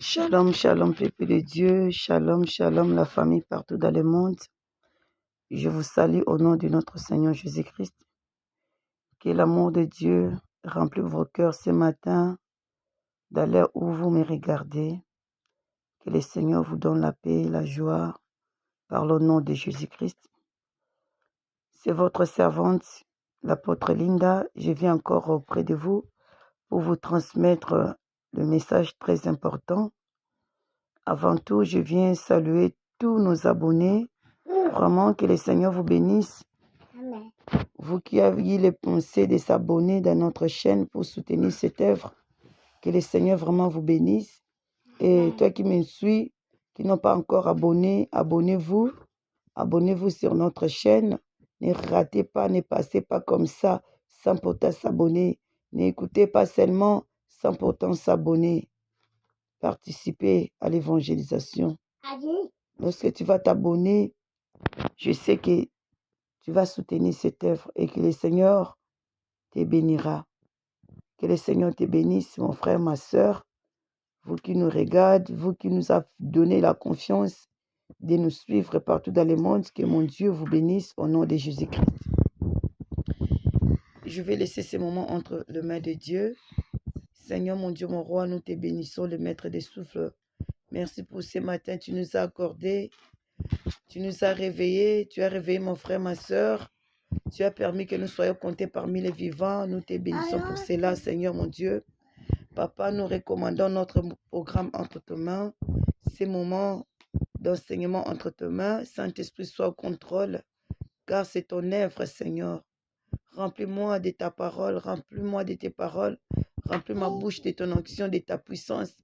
Shalom, shalom, peuple de Dieu. Shalom, shalom, la famille partout dans le monde. Je vous salue au nom de notre Seigneur Jésus-Christ. Que l'amour de Dieu remplisse vos cœurs ce matin, dans l'heure où vous me regardez. Que le Seigneur vous donne la paix et la joie par le nom de Jésus-Christ. C'est votre servante, l'apôtre Linda. Je viens encore auprès de vous pour vous transmettre le message très important. Avant tout, je viens saluer tous nos abonnés. Vraiment, que le Seigneur vous bénisse. Amen. Vous qui avez les pensées de s'abonner dans notre chaîne pour soutenir cette œuvre, que le Seigneur vraiment vous bénisse. Et toi qui me suis, qui n'ont pas encore abonné, abonnez-vous. Abonnez-vous sur notre chaîne. Ne ratez pas, ne passez pas comme ça sans pourtant s'abonner. N'écoutez pas seulement sans pourtant s'abonner. Participez à l'évangélisation. Lorsque tu vas t'abonner, je sais que tu vas soutenir cette œuvre et que le Seigneur te bénira. Que le Seigneur te bénisse, mon frère, ma soeur, vous qui nous regardez, vous qui nous avez donné la confiance de nous suivre partout dans le monde. Que mon Dieu vous bénisse au nom de Jésus-Christ. Je vais laisser ce moment entre les mains de Dieu. Seigneur, mon Dieu, mon roi, nous te bénissons, le maître des souffles. Merci pour ce matin, tu nous as accordé, tu nous as réveillés, tu as réveillé mon frère, ma soeur. Tu as permis que nous soyons comptés parmi les vivants. Nous te bénissons pour cela, Seigneur mon Dieu. Papa, nous recommandons notre programme entre tes mains. Ces moments d'enseignement entre tes mains. Saint-Esprit, sois au contrôle, car c'est ton œuvre, Seigneur. Remplis-moi de ta parole, remplis-moi de tes paroles. Remplis ma bouche de ton onction, de ta puissance.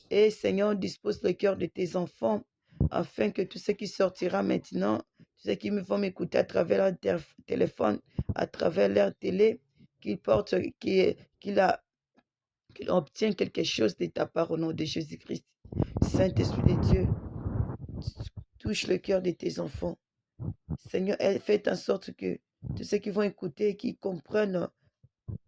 Et Seigneur, dispose le cœur de tes enfants, afin que tout ce qui sortira maintenant, tous ceux qui vont m'écouter à travers leur téléphone, à travers leur télé, qu'ils obtiennent quelque chose de ta part au nom de Jésus-Christ. Saint-Esprit de Dieu, touche le cœur de tes enfants. Seigneur, fais en sorte que tous ceux qui vont écouter, qui comprennent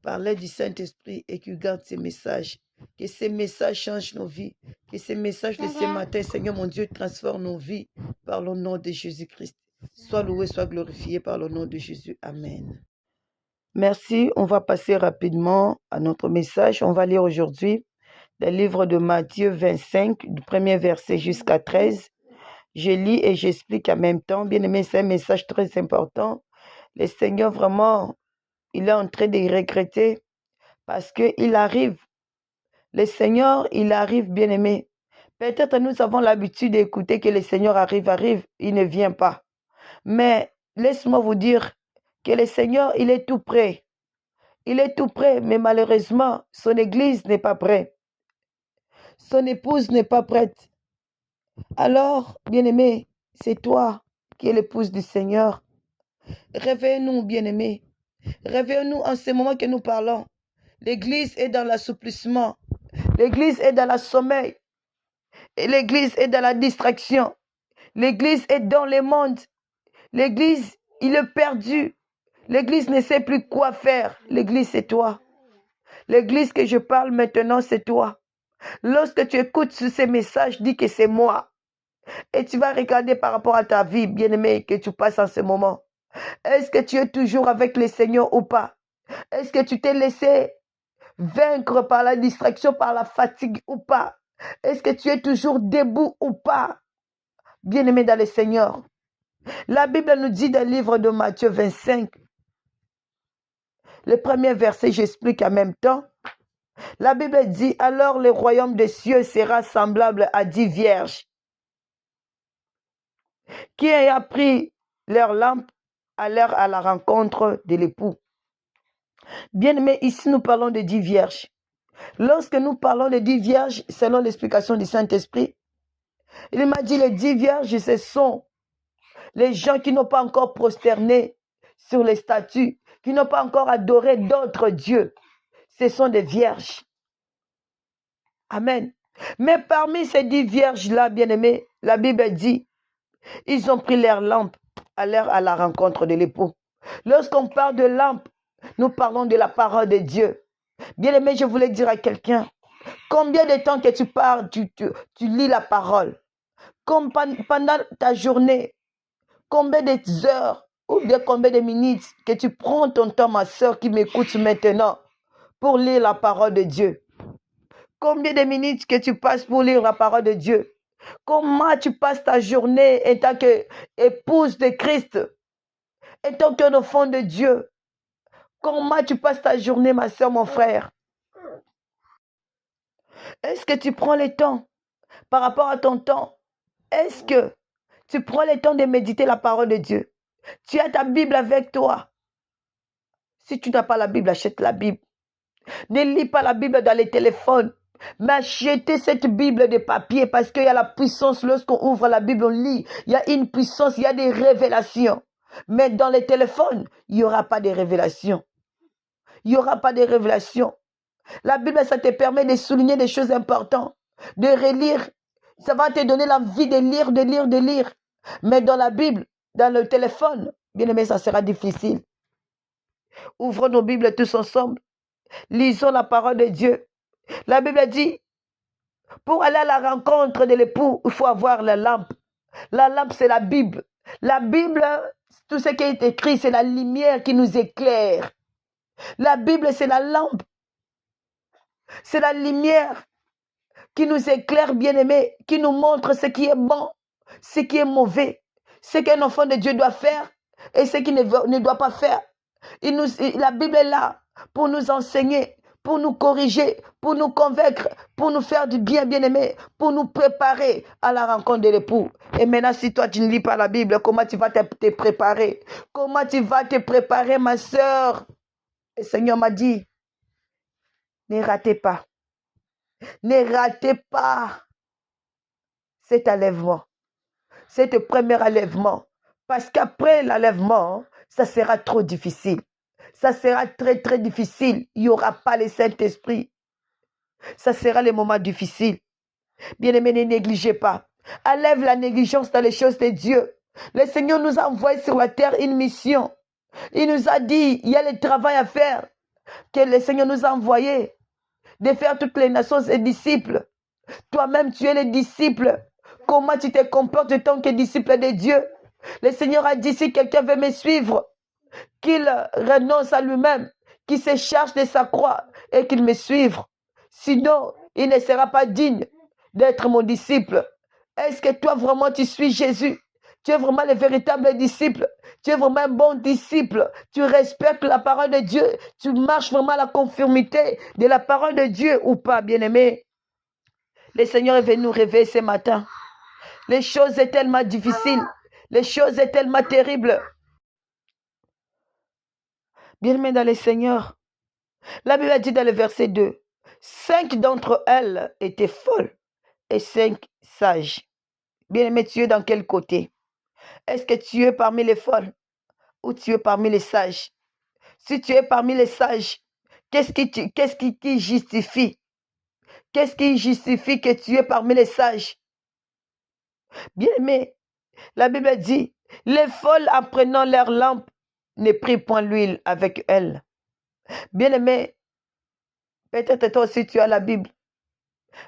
parler du Saint-Esprit et qui gardent ces messages. Que ces messages changent nos vies. Que ces messages de ce matin, Seigneur mon Dieu, transforment nos vies par le nom de Jésus-Christ. Sois loué, sois glorifié par le nom de Jésus. Amen. Merci. On va passer rapidement à notre message. On va lire aujourd'hui le livre de Matthieu 25, du premier verset jusqu'à 13. Je lis et j'explique en même temps. Bien aimé, c'est un message très important. Le Seigneur, vraiment, il est en train de regretter parce qu'il arrive. Le Seigneur, il arrive, bien aimé. Peut-être nous avons l'habitude d'écouter que le Seigneur arrive, il ne vient pas. Mais laisse-moi vous dire que le Seigneur, il est tout près. Il est tout près, mais malheureusement, son église n'est pas prête. Son épouse n'est pas prête. Alors, bien aimé, c'est toi qui es l'épouse du Seigneur. Réveille-nous, bien aimé. Réveille-nous en ce moment que nous parlons. L'église est dans l'assouplissement. L'église est dans le sommeil. Et l'église est dans la distraction. L'église est dans le monde. L'église, il est perdu. L'église ne sait plus quoi faire. L'église, c'est toi. L'église que je parle maintenant, c'est toi. Lorsque tu écoutes ces messages, dis que c'est moi. Et tu vas regarder par rapport à ta vie, bien-aimé, que tu passes en ce moment. Est-ce que tu es toujours avec le Seigneur ou pas? Est-ce que tu t'es laissé vaincre par la distraction, par la fatigue ou pas? Est-ce que tu es toujours debout ou pas? Bien-aimé dans le Seigneur. La Bible nous dit dans le livre de Matthieu 25, le premier verset, j'explique en même temps. La Bible dit, alors le royaume des cieux sera semblable à 10 vierges qui ayant pris leur lampe allèrent à la rencontre de l'époux. Bien-aimé, ici nous parlons de 10 vierges. Lorsque nous parlons de 10 vierges, selon l'explication du Saint-Esprit, il m'a dit les 10 vierges, ce sont les gens qui n'ont pas encore prosterné sur les statues, qui n'ont pas encore adoré d'autres dieux. Ce sont des vierges. Amen. Mais parmi ces 10 vierges-là, bien-aimés, la Bible dit, ils ont pris leur lampe, allèrent à la rencontre de l'époux. Lorsqu'on parle de lampe, nous parlons de la parole de Dieu. Bien-aimé, je voulais dire à quelqu'un, Combien de temps que tu parles, tu lis la parole? Comme pendant ta journée, combien d'heures ou bien combien de minutes que tu prends ton temps, ma soeur qui m'écoute maintenant, pour lire la parole de Dieu? Combien de minutes que tu passes pour lire la parole de Dieu? Comment tu passes ta journée en tant qu'épouse de Christ, en tant qu'enfant de Dieu? Comment tu passes ta journée, ma soeur, mon frère? Est-ce que tu prends le temps par rapport à ton temps? Est-ce que tu prends le temps de méditer la parole de Dieu? Tu as ta Bible avec toi. Si tu n'as pas la Bible, achète la Bible. Ne lis pas la Bible dans les téléphones, mais achetez cette Bible de papier parce qu'il y a la puissance lorsqu'on ouvre la Bible, on lit. Il y a une puissance, il y a des révélations. Mais dans les téléphones, il n'y aura pas de révélations. Il n'y aura pas de révélations. La Bible, ça te permet de souligner des choses importantes, de relire. Ça va te donner l'envie de lire, de lire, de lire. Mais dans la Bible, dans le téléphone, bien aimé, ça sera difficile. Ouvrons nos Bibles tous ensemble. Lisons la parole de Dieu. La Bible dit, pour aller à la rencontre de l'époux, il faut avoir la lampe. La lampe, c'est la Bible. La Bible, tout ce qui est écrit, c'est la lumière qui nous éclaire. La Bible, c'est la lampe. C'est la lumière qui nous éclaire, bien-aimé, qui nous montre ce qui est bon, ce qui est mauvais, ce qu'un enfant de Dieu doit faire et ce qu'il ne doit pas faire. La Bible est là pour nous enseigner, pour nous corriger, pour nous convaincre, pour nous faire du bien, bien-aimé, pour nous préparer à la rencontre de l'époux. Et maintenant, si toi, tu ne lis pas la Bible, comment tu vas te préparer? Comment tu vas te préparer, ma soeur? Le Seigneur m'a dit, ne ratez pas. Ne ratez pas cet enlèvement, cet premier enlèvement. Parce qu'après l'enlèvement, ça sera trop difficile. Ça sera très, très difficile. Il n'y aura pas le Saint-Esprit. Ça sera les moments difficiles. Bien-aimés, ne négligez pas. Enlève la négligence dans les choses de Dieu. Le Seigneur nous a envoyé sur la terre une mission. Il nous a dit, il y a le travail à faire que le Seigneur nous a envoyé. De faire toutes les nations ses disciples. Toi-même, tu es le disciple. Comment tu te comportes en tant que disciple de Dieu? Le Seigneur a dit, si quelqu'un veut me suivre, qu'il renonce à lui-même, qu'il se charge de sa croix et qu'il me suive. Sinon, il ne sera pas digne d'être mon disciple. Est-ce que toi, vraiment, tu suis Jésus? Tu es vraiment le véritable disciple. Tu es vraiment un bon disciple. Tu respectes la parole de Dieu. Tu marches vraiment à la conformité de la parole de Dieu ou pas, bien-aimé? Le Seigneur est venu nous réveiller ce matin. Les choses sont tellement difficiles. Les choses sont tellement terribles. Bien-aimé dans le Seigneur, la Bible a dit dans le verset 2, 5 d'entre elles étaient folles et 5 sages. Bien-aimé, tu es dans quel côté? Est-ce que tu es parmi les folles ou tu es parmi les sages? Si tu es parmi les sages, qu'est-ce qui justifie? Qu'est-ce qui justifie que tu es parmi les sages? Bien-aimé, la Bible dit, les folles en prenant leur lampe ne prirent point l'huile avec elles. Bien-aimé, peut-être toi aussi tu as la Bible,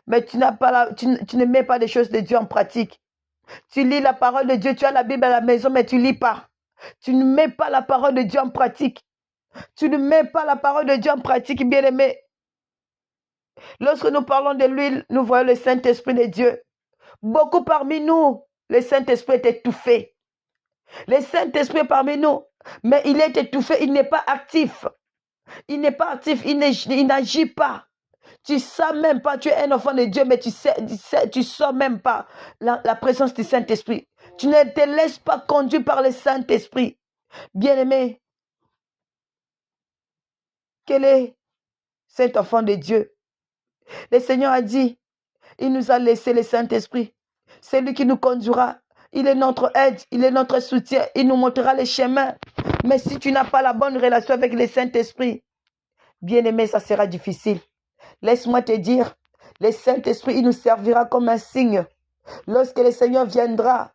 mais tu ne mets pas les choses de Dieu en pratique. Tu lis la parole de Dieu, tu as la Bible à la maison, mais tu ne lis pas. Tu ne mets pas la parole de Dieu en pratique. Tu ne mets pas la parole de Dieu en pratique, bien-aimé. Lorsque nous parlons de l'huile, nous voyons le Saint-Esprit de Dieu. Beaucoup parmi nous, le Saint-Esprit est étouffé. Le Saint-Esprit est parmi nous, mais il est étouffé, il n'est pas actif. Il n'est pas actif, il n'agit pas. Tu ne sens même pas, tu es un enfant de Dieu, mais tu ne sens même pas la présence du Saint-Esprit. Tu ne te laisses pas conduire par le Saint-Esprit. Bien-aimé, quel est cet enfant de Dieu? Le Seigneur a dit, il nous a laissé le Saint-Esprit. C'est lui qui nous conduira. Il est notre aide, il est notre soutien, il nous montrera les chemins. Mais si tu n'as pas la bonne relation avec le Saint-Esprit, bien-aimé, ça sera difficile. Laisse-moi te dire, le Saint-Esprit, il nous servira comme un signe. Lorsque le Seigneur viendra,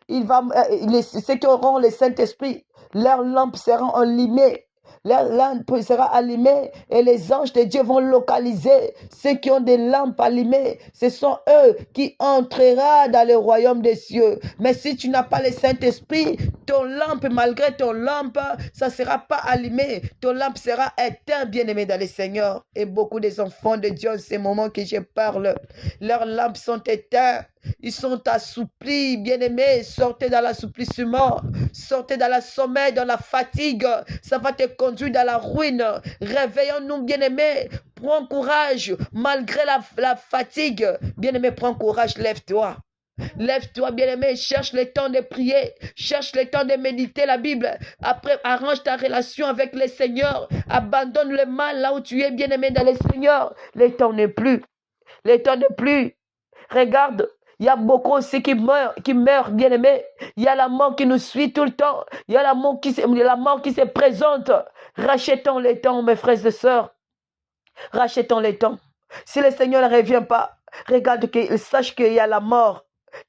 ceux qui auront le Saint-Esprit, leurs lampes seront allumées La lampe sera allumée et les anges de Dieu vont localiser ceux qui ont des lampes allumées. Ce sont eux qui entreront dans le royaume des cieux. Mais si tu n'as pas le Saint-Esprit, ton lampe, malgré ton lampe, ça ne sera pas allumé. Ton lampe sera éteinte, bien-aimé dans le Seigneur. Et beaucoup des enfants de Dieu, en ces moments que je parle, leurs lampes sont éteintes. Ils sont assouplis, bien-aimés. Sortez dans l'assouplissement. Sortez dans le sommeil, dans la fatigue. Ça va te conduire dans la ruine. Réveillons-nous, bien-aimés. Prends courage. Malgré la fatigue, bien-aimé, prends courage. Lève-toi. Lève-toi, bien-aimé, cherche le temps de prier, cherche le temps de méditer la Bible. Après, arrange ta relation avec le Seigneur. Abandonne le mal là où tu es, bien-aimé, dans le Seigneur. Le temps n'est plus. Le temps n'est plus. Regarde, il y a beaucoup aussi qui meurent, bien-aimés. Il y a la mort qui nous suit tout le temps. Il y a la mort qui se présente. Rachetons le temps, mes frères et sœurs. Rachetons le temps. Si le Seigneur ne revient pas, regarde qu'il sache qu'il y a la mort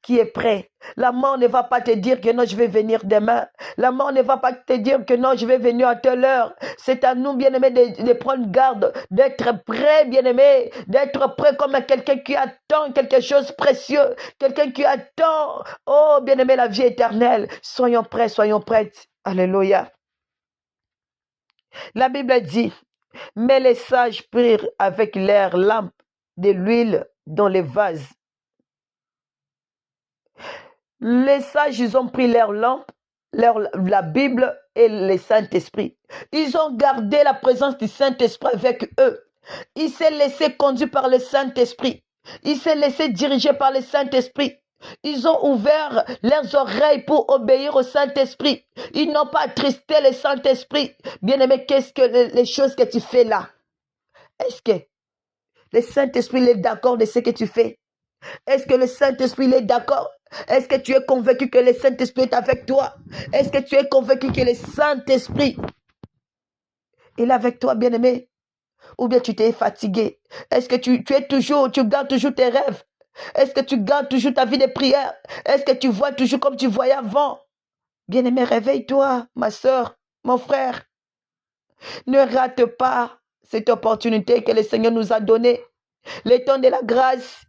qui est prêt. La mort ne va pas te dire que non, je vais venir demain. La mort ne va pas te dire que non, je vais venir à telle heure. C'est à nous, bien-aimés, de prendre garde, d'être prêt, bien-aimés, d'être prêt comme quelqu'un qui attend quelque chose de précieux, quelqu'un qui attend, oh, bien-aimé, la vie éternelle. Soyons prêts, soyons prêtes. Alléluia. La Bible dit, mais les sages prirent avec leur lampe de l'huile dans les vases. Les sages, ils ont pris leur lampe, la Bible et le Saint-Esprit. Ils ont gardé la présence du Saint-Esprit avec eux. Ils s'est laissé conduire par le Saint-Esprit. Ils s'est laissé diriger par le Saint-Esprit. Ils ont ouvert leurs oreilles pour obéir au Saint-Esprit. Ils n'ont pas attristé le Saint-Esprit. Bien-aimé, qu'est-ce que les choses que tu fais là? Est-ce que le Saint-Esprit est d'accord de ce que tu fais? Est-ce que le Saint-Esprit est d'accord? Est-ce que tu es convaincu que le Saint-Esprit est avec toi? Est-ce que tu es convaincu que le Saint-Esprit est avec toi, bien-aimé? Ou bien tu t'es fatigué? Est-ce que tu gardes toujours tes rêves? Est-ce que tu gardes toujours ta vie de prière? Est-ce que tu vois toujours comme tu voyais avant? Bien-aimé, réveille-toi, ma soeur, mon frère. Ne rate pas cette opportunité que le Seigneur nous a donnée. Le temps de la grâce.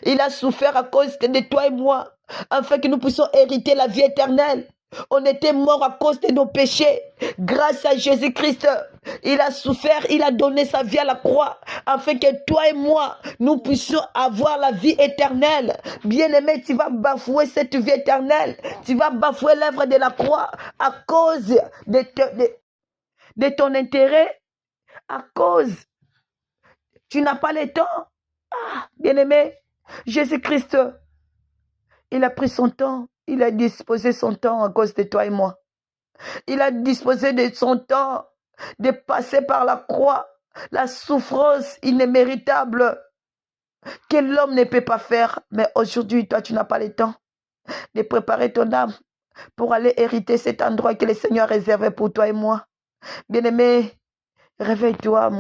Il a souffert à cause de toi et moi, afin que nous puissions hériter la vie éternelle. On était morts à cause de nos péchés. Grâce à Jésus-Christ, il a souffert, il a donné sa vie à la croix, afin que toi et moi, nous puissions avoir la vie éternelle. Bien-aimé, tu vas bafouer cette vie éternelle. Tu vas bafouer l'œuvre de la croix à cause de ton intérêt, à cause. Tu n'as pas le temps. Ah, bien-aimé, Jésus-Christ, il a pris son temps. Il a disposé son temps à cause de toi et moi. Il a disposé de son temps de passer par la croix, la souffrance inéméritable que l'homme ne peut pas faire. Mais aujourd'hui, toi, tu n'as pas le temps de préparer ton âme pour aller hériter cet endroit que le Seigneur a réservé pour toi et moi. Bien-aimé, réveille-toi,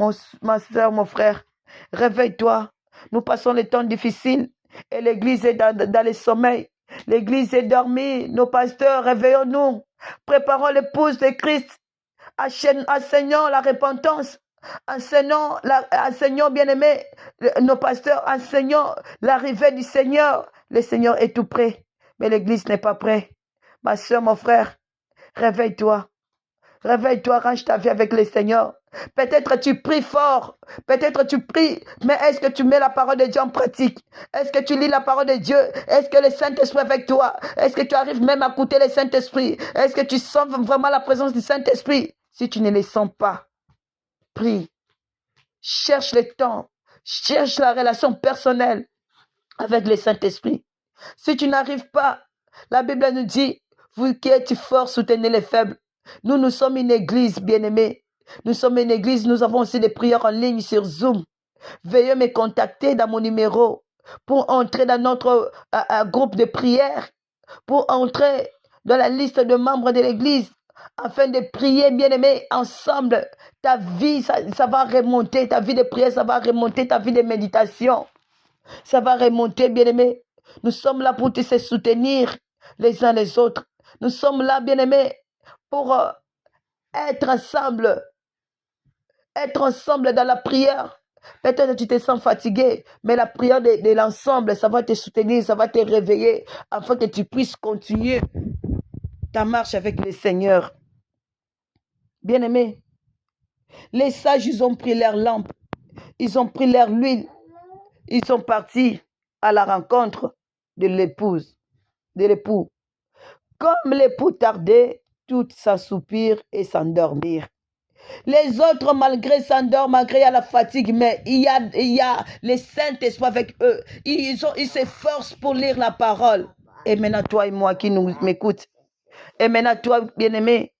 ma soeur, mon frère. Réveille-toi. Nous passons les temps difficiles et l'église est dans le sommeil. L'église est dormie. Nos pasteurs, réveillons-nous. Préparons l'épouse de Christ. Enseignons la repentance. Enseignons, bien-aimés, nos pasteurs, enseignons l'arrivée du Seigneur. Le Seigneur est tout près, mais l'église n'est pas prête. Ma soeur, mon frère, réveille-toi. Réveille-toi, range ta vie avec le Seigneur. Peut-être tu pries fort, peut-être tu pries, mais est-ce que tu mets la parole de Dieu en pratique? Est-ce que tu lis la parole de Dieu? Est-ce que le Saint-Esprit est avec toi? Est-ce que tu arrives même à écouter le Saint-Esprit? Est-ce que tu sens vraiment la présence du Saint-Esprit? Si tu ne le sens pas, prie. Cherche le temps, cherche la relation personnelle avec le Saint-Esprit. Si tu n'arrives pas, la Bible nous dit, vous qui êtes forts, soutenez les faibles. Nous sommes une église, bien-aimée. Nous sommes une église, nous avons aussi des prières en ligne sur Zoom. Veuillez me contacter dans mon numéro pour entrer dans notre groupe de prière, pour entrer dans la liste de membres de l'église, afin de prier, bien-aimé, ensemble. Ta vie, ça va remonter, ta vie de prière, ça va remonter, ta vie de méditation. Ça va remonter, bien-aimé. Nous sommes là pour te soutenir les uns les autres. Nous sommes là, bien-aimés, pour être ensemble Être ensemble dans la prière. Peut-être que tu te sens fatigué, mais la prière de l'ensemble, ça va te soutenir, ça va te réveiller, afin que tu puisses continuer ta marche avec le Seigneur. Bien-aimés, les sages, ils ont pris leur lampe, ils ont pris leur huile, ils sont partis à la rencontre de l'épouse, de l'époux. Comme l'époux tardait, toutes s'assoupirent et s'endormirent. Les autres, malgré s'endorment, malgré la fatigue, mais il y a le Saint-Esprit avec eux. Ils s'efforcent pour lire la parole. Et maintenant, toi et moi qui nous m'écoutes. Et maintenant, toi, bien-aimé,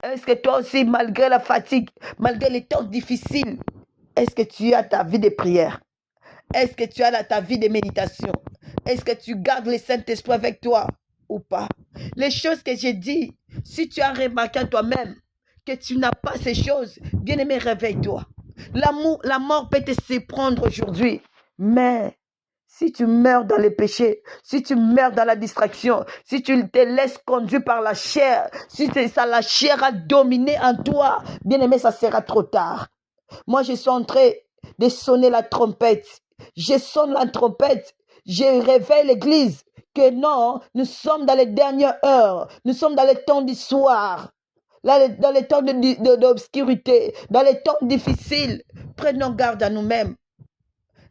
est-ce que toi aussi, malgré la fatigue, malgré les temps difficiles, est-ce que tu as ta vie de prière? Est-ce que tu as ta vie de méditation? Est-ce que tu gardes le Saint-Esprit avec toi ou pas? Les choses que j'ai dit, si tu as remarqué toi-même que tu n'as pas ces choses, bien-aimé, réveille-toi. La mort peut te surprendre aujourd'hui, mais si tu meurs dans les péchés, si tu meurs dans la distraction, si tu te laisses conduire par la chair, si la chair a dominé en toi, bien-aimé, ça sera trop tard. Moi, je suis en train de sonner la trompette. Je sonne la trompette. Je réveille l'église que non, nous sommes dans les dernières heures. Nous sommes dans les temps du soir. Dans les temps d'obscurité, dans les temps difficiles. Prenons garde à nous-mêmes.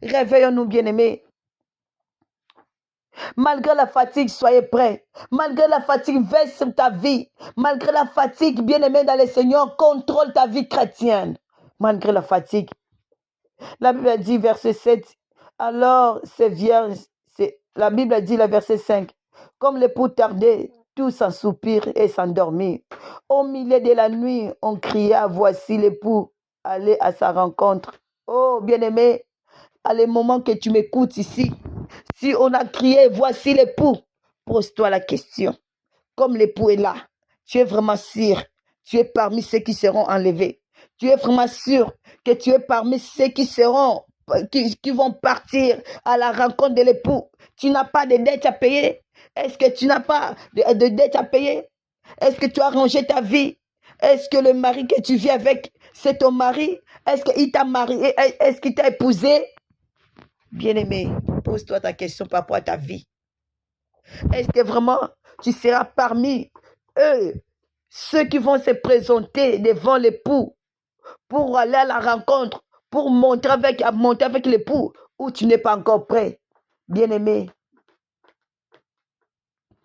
Réveillons-nous, bien-aimés. Malgré la fatigue, soyez prêts. Malgré la fatigue, veille sur ta vie. Malgré la fatigue, bien-aimé dans le Seigneur, contrôle ta vie chrétienne. Malgré la fatigue. La Bible dit, verset 7, alors ces vierges, la Bible dit, le verset 5, comme l'époux tardait, tous s'en soupirent et s'endormirent. Au milieu de la nuit, on cria, voici l'époux, allez à sa rencontre. Oh, bien-aimé, à le moment que tu m'écoutes ici, si on a crié, voici l'époux, pose-toi la question. Comme l'époux est là, tu es vraiment sûr, tu es parmi ceux qui seront enlevés. Tu es vraiment sûr que tu es parmi ceux qui vont partir à la rencontre de l'époux. Tu n'as pas de dettes à payer. Est-ce que tu n'as pas de dettes à payer? Est-ce que tu as rangé ta vie? Est-ce que le mari que tu vis avec, c'est ton mari? Est-ce qu'il t'a marié? Est-ce qu'il t'a épousé? Bien-aimé, pose-toi ta question par rapport à ta vie. Est-ce que vraiment tu seras parmi eux, ceux qui vont se présenter devant l'époux pour aller à la rencontre, pour monter avec l'époux, ou tu n'es pas encore prêt? Bien-aimé,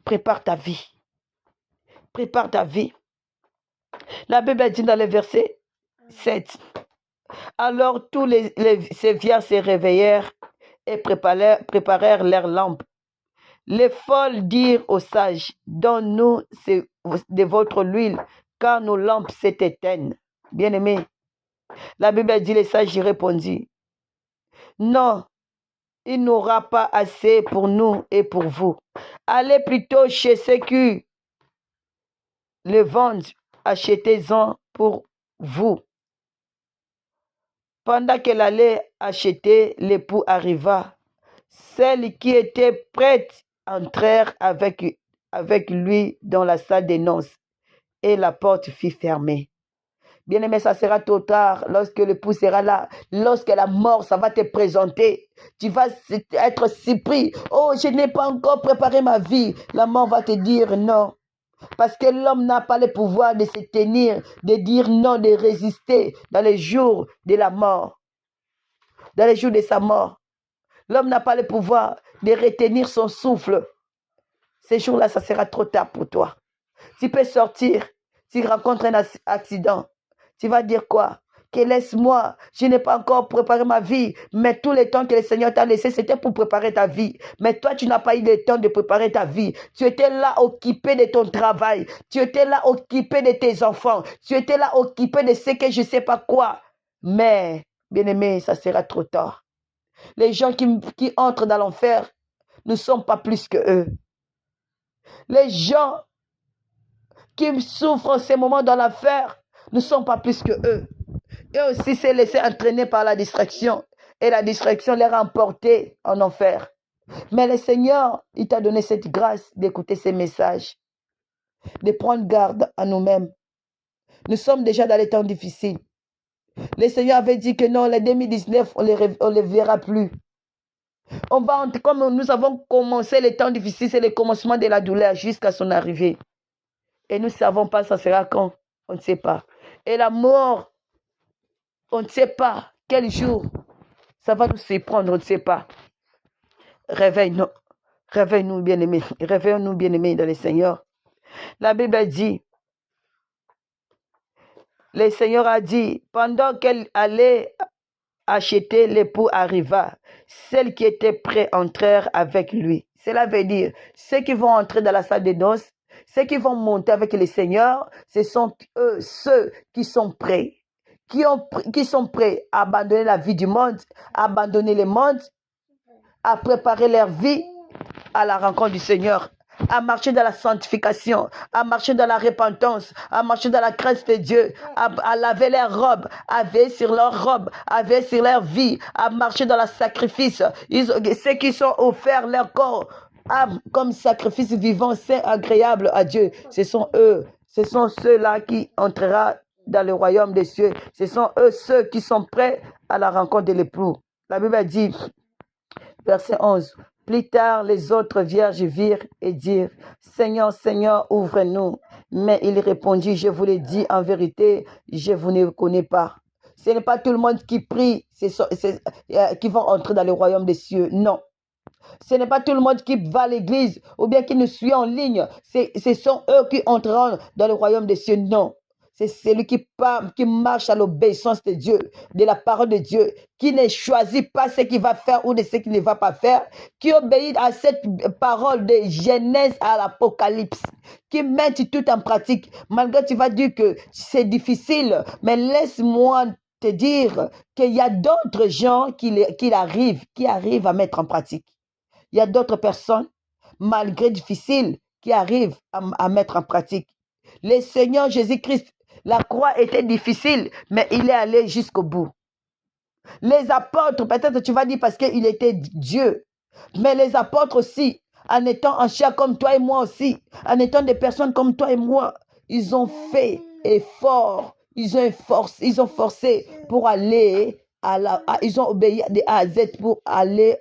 prépare ta vie. Prépare ta vie. La Bible dit dans le verset 7, alors tous ces vierges se réveillèrent et préparèrent leurs lampes. Les folles dirent aux sages, donne-nous de votre huile, car nos lampes s'éteignent. Bien-aimé, la Bible dit, les sages y répondit, non, il n'aura pas assez pour nous et pour vous. Allez plutôt chez ceux qui le vendent, achetez-en pour vous. Pendant qu'elle allait acheter, l'époux arriva. Celles qui étaient prêtes entrèrent avec lui dans la salle des noces et la porte fut fermée. Bien-aimé, ça sera trop tard lorsque l'époux sera là, lorsque la mort, ça va te présenter. Tu vas être surpris. Oh, je n'ai pas encore préparé ma vie. La mort va te dire non. Parce que l'homme n'a pas le pouvoir de se tenir, de dire non, de résister dans les jours de la mort. Dans les jours de sa mort. L'homme n'a pas le pouvoir de retenir son souffle. Ces jours-là, ça sera trop tard pour toi. Tu peux sortir, tu rencontres un accident. Tu vas dire quoi? Que laisse-moi, je n'ai pas encore préparé ma vie, mais tout le temps que le Seigneur t'a laissé, c'était pour préparer ta vie. Mais toi, tu n'as pas eu le temps de préparer ta vie. Tu étais là occupé de ton travail. Tu étais là occupé de tes enfants. Tu étais là occupé de ce que je ne sais pas quoi. Mais, bien-aimé, ça sera trop tard. Les gens qui entrent dans l'enfer ne sont pas plus que eux. Les gens qui souffrent en ces moments dans l'enfer ne sont pas plus que eux. Et aussi s'est laissé entraîner par la distraction. Et la distraction les a emportés en enfer. Mais le Seigneur, il t'a donné cette grâce d'écouter ces messages. De prendre garde à nous-mêmes. Nous sommes déjà dans les temps difficiles. Le Seigneur avait dit que non, les 2019, on les verra plus. Comme nous avons commencé les temps difficiles, c'est le commencement de la douleur jusqu'à son arrivée. Et nous ne savons pas ça sera quand. On ne sait pas. Et la mort, on ne sait pas quel jour ça va nous surprendre, on ne sait pas. Réveille-nous. Réveille-nous, bien-aimés. Réveillons-nous, bien-aimés, dans le Seigneur. La Bible dit, le Seigneur a dit, pendant qu'elle allait acheter, l'époux arriva. Celles qui étaient prêts entrèrent avec lui. Cela veut dire, ceux qui vont entrer dans la salle de noces, ceux qui vont monter avec le Seigneur, ce sont eux, ceux qui sont prêts. Qui sont prêts à abandonner la vie du monde, à abandonner le monde, à préparer leur vie à la rencontre du Seigneur, à marcher dans la sanctification, à marcher dans la repentance, à marcher dans la crainte de Dieu, à laver leurs robes, à veiller sur leurs robes, à veiller sur leur vie, à marcher dans le sacrifice. Ceux qui sont offerts leur corps comme sacrifice vivant, saint, agréable à Dieu, ce sont eux, ce sont ceux-là qui entreront dans le royaume des cieux. Ce sont eux ceux qui sont prêts à la rencontre de l'époux. La Bible dit, verset 11, plus tard, les autres vierges virent et dirent, Seigneur, Seigneur, ouvre-nous. Mais il répondit, je vous l'ai dit en vérité, je vous ne connais pas. Ce n'est pas tout le monde qui prie, qui vont entrer dans le royaume des cieux. Non. Ce n'est pas tout le monde qui va à l'église ou bien qui nous suit en ligne. Ce sont eux qui entreront dans le royaume des cieux. Non. C'est celui qui marche à l'obéissance de Dieu, de la parole de Dieu, qui ne choisit pas ce qu'il va faire ou de ce qu'il ne va pas faire, qui obéit à cette parole de Genèse à l'Apocalypse, qui met tout en pratique. Malgré que tu vas dire que c'est difficile, mais laisse-moi te dire qu'il y a d'autres gens qui arrivent à mettre en pratique. Il y a d'autres personnes, malgré difficile, qui arrivent à mettre en pratique. Le Seigneur Jésus-Christ, la croix était difficile, mais il est allé jusqu'au bout. Les apôtres, peut-être tu vas dire parce qu'il était Dieu, mais les apôtres aussi, en étant en chair comme toi et moi aussi, en étant des personnes comme toi et moi, ils ont fait effort, ils ont forcé pour aller ils ont obéi de A à Z pour aller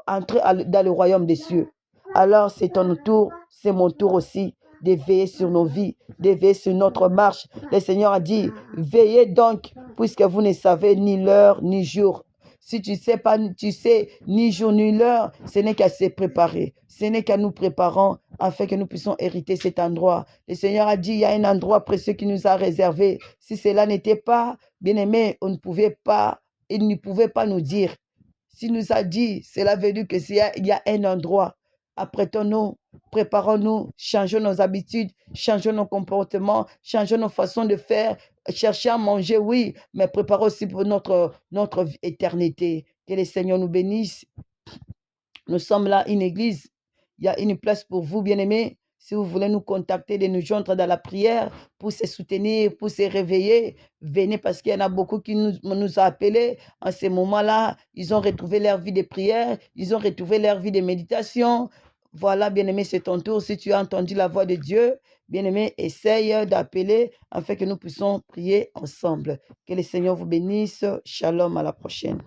entrer dans le royaume des cieux. Alors c'est ton tour, c'est mon tour aussi de veiller sur nos vies, de veiller sur notre marche. Le Seigneur a dit, veillez donc, puisque vous ne savez ni l'heure ni jour. Si tu sais pas, tu sais ni jour ni l'heure, ce n'est qu'à se préparer. Ce n'est qu'à nous préparons afin que nous puissions hériter cet endroit. Le Seigneur a dit, il y a un endroit précieux qui nous a réservé. Si cela n'était pas, bien aimé, il ne pouvait pas nous dire. S'il nous a dit, cela veut dire qu'il y a un endroit. Apprêtons-nous, préparons-nous, changeons nos habitudes, changeons nos comportements, changeons nos façons de faire, cherchons à manger, oui, mais préparons aussi pour notre éternité. Que le Seigneur nous bénisse. Nous sommes là, une église. Il y a une place pour vous, bien-aimés. Si vous voulez nous contacter, de nous joindre dans la prière, pour se soutenir, pour se réveiller, venez parce qu'il y en a beaucoup qui nous ont appelés. En ce moment-là, ils ont retrouvé leur vie de prière, ils ont retrouvé leur vie de méditation. Voilà, bien-aimé, c'est ton tour. Si tu as entendu la voix de Dieu, bien-aimé, essaye d'appeler afin que nous puissions prier ensemble. Que le Seigneur vous bénisse. Shalom, à la prochaine.